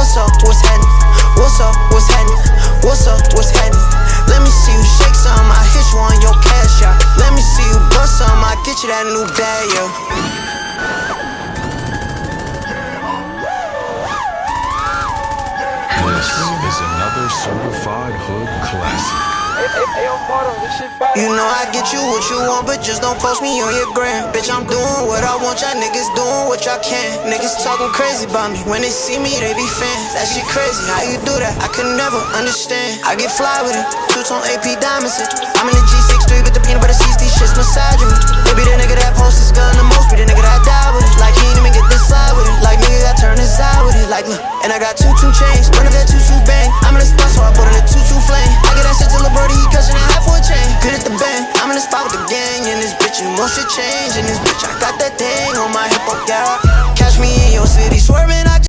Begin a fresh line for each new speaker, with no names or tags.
What's up, what's happening? What's up, what's happening? What's up, what's happening? Let me see you shake some, I hit you on your cash out. Let me see you bust some, I get you that new bag, yo.
This is another certified hood classic.
You know I get you what you want, but just don't post me on your gram. Bitch, I'm doing what I want, y'all niggas doing what y'all can. Niggas talking crazy about me, when they see me they be fans. That shit crazy, how you do that? I could never understand. I get fly with it, two-tone AP diamonds. I'm in the G63, but the peanut butter seats, these shits massage me. They be the nigga that posts his gun the most, be the nigga that die with it. Like he ain't even get this side with it. Like nigga got turned inside with it. Like look, and I got 2-2 chains, run up that 2-2 bang. I'm in the spot, so I put in a 2-2 flame. I get that shit to Lil' Brody, he cussing it half for a chain. Good at the bang, I'm in the spot with the gang. And this bitch, and more shit change. And this bitch, I got that thing on my hip, oh yeah. Catch me in your city.